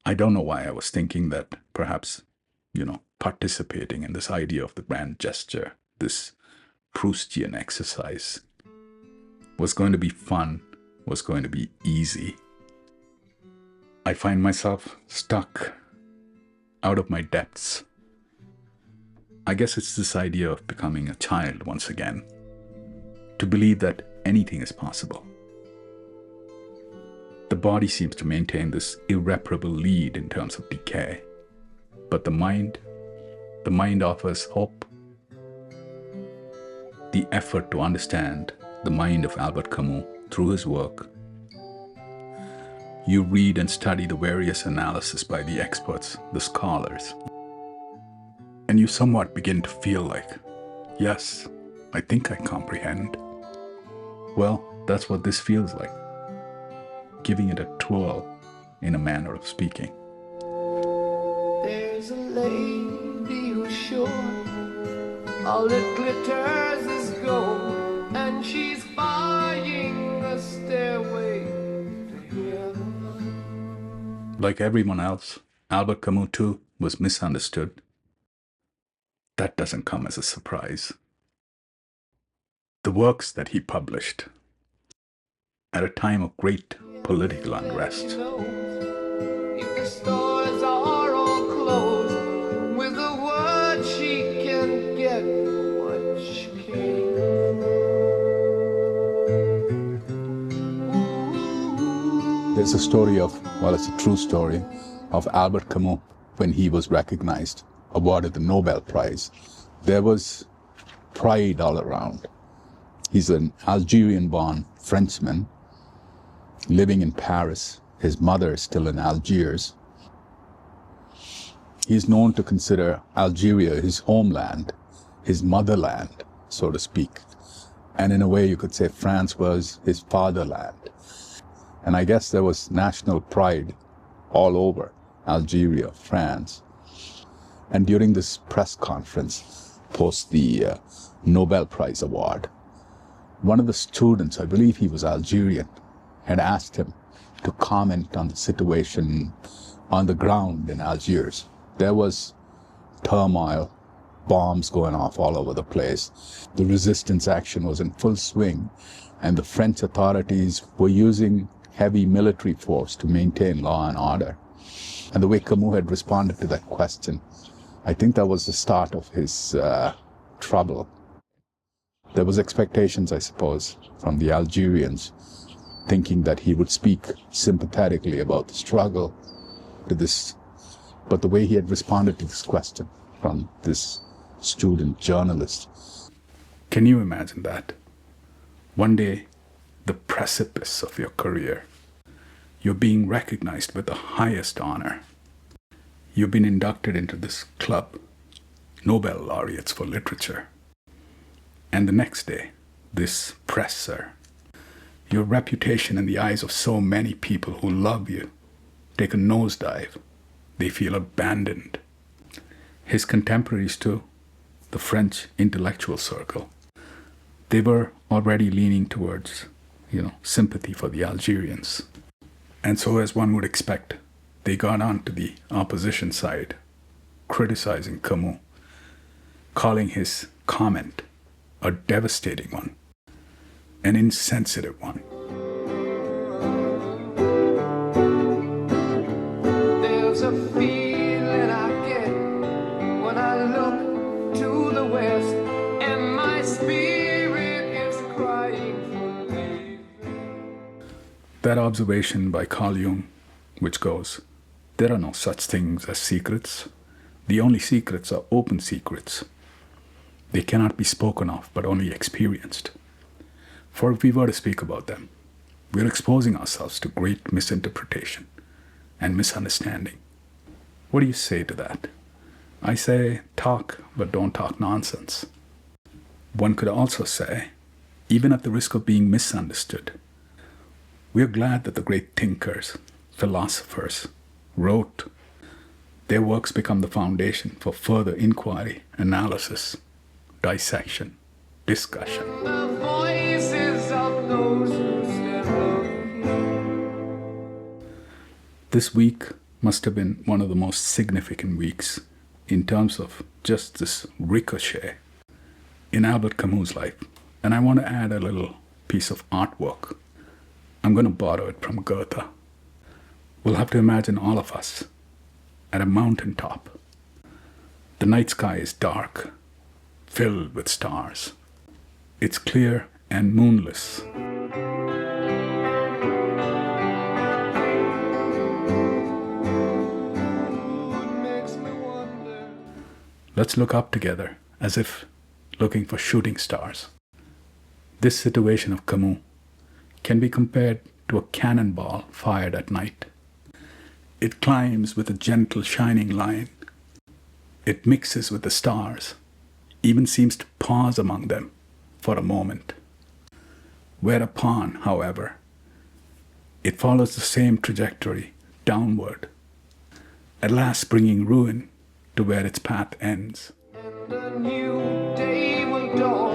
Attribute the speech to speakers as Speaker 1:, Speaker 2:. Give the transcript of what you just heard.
Speaker 1: I don't know why I was thinking that perhaps, participating in this idea of the grand gesture, this Proustian exercise, was going to be fun, was going to be easy. I find myself stuck out of my depths. I guess it's this idea of becoming a child once again, to believe that anything is possible. The body seems to maintain this irreparable lead in terms of decay, but the mind offers hope. The effort to understand the mind of Albert Camus through his work. You read and study the various analysis by the experts, the scholars, and you somewhat begin to feel like, yes, I think I comprehend. Well, that's what this feels like, giving it a twirl in a manner of speaking.
Speaker 2: There's a lady who's sure all that glitters is gold, and she's buying a stairway to heaven.
Speaker 1: Like everyone else, Albert Camus too was misunderstood. That doesn't come as a surprise. The works that he published at a time of great political unrest.
Speaker 2: If the stores are all closed, with a word she can get what she can.
Speaker 1: There's a story of, well, it's a true story, of Albert Camus when he was recognized, awarded the Nobel Prize. There was pride all around. He's an Algerian-born Frenchman living in Paris. His mother is still in Algiers. He's known to consider Algeria his homeland, his motherland, so to speak. And in a way, you could say France was his fatherland. And I guess there was national pride all over Algeria, France. And during this press conference, post the Nobel Prize award, one of the students, I believe he was Algerian, had asked him to comment on the situation on the ground in Algiers. There was turmoil, bombs going off all over the place. The resistance action was in full swing, and the French authorities were using heavy military force to maintain law and order. And the way Camus had responded to that question, I think that was the start of his trouble. There was expectations, I suppose, from the Algerians, thinking that he would speak sympathetically about the struggle to this. But the way he had responded to this question from this student journalist. Can you imagine that? One day, the precipice of your career, you're being recognized with the highest honor. You've been inducted into this club, Nobel laureates for literature. And the next day, this presser, your reputation in the eyes of so many people who love you, take a nosedive. They feel abandoned. His contemporaries too, the French intellectual circle, they were already leaning towards, sympathy for the Algerians. And so, as one would expect, they got onto the opposition side, criticizing Camus, calling his comment a devastating one, an insensitive one.
Speaker 2: There's a feeling I get when I look to the west, and my spirit is crying for leaving.
Speaker 1: That observation by Carl Jung, which goes, there are no such things as secrets. The only secrets are open secrets. They cannot be spoken of, but only experienced. For if we were to speak about them, we're exposing ourselves to great misinterpretation and misunderstanding. What do you say to that? I say, talk, but don't talk nonsense. One could also say, even at the risk of being misunderstood, we're glad that the great thinkers, philosophers, wrote. Their works become the foundation for further inquiry, analysis, dissection, discussion.
Speaker 2: The voices of those who stand alone.
Speaker 1: This week, must have been one of the most significant weeks in terms of just this ricochet in Albert Camus' life. And I want to add a little piece of artwork. I'm going to borrow it from Goethe. We'll have to imagine all of us at a mountaintop. The night sky is dark, filled with stars. It's clear and moonless. Let's look up together, as if looking for shooting stars. This situation of Camus can be compared to a cannonball fired at night. It climbs with a gentle shining line. It mixes with the stars, even seems to pause among them for a moment. Whereupon, however, it follows the same trajectory downward, at last bringing ruin to where its path ends.
Speaker 2: And a new day will dawn.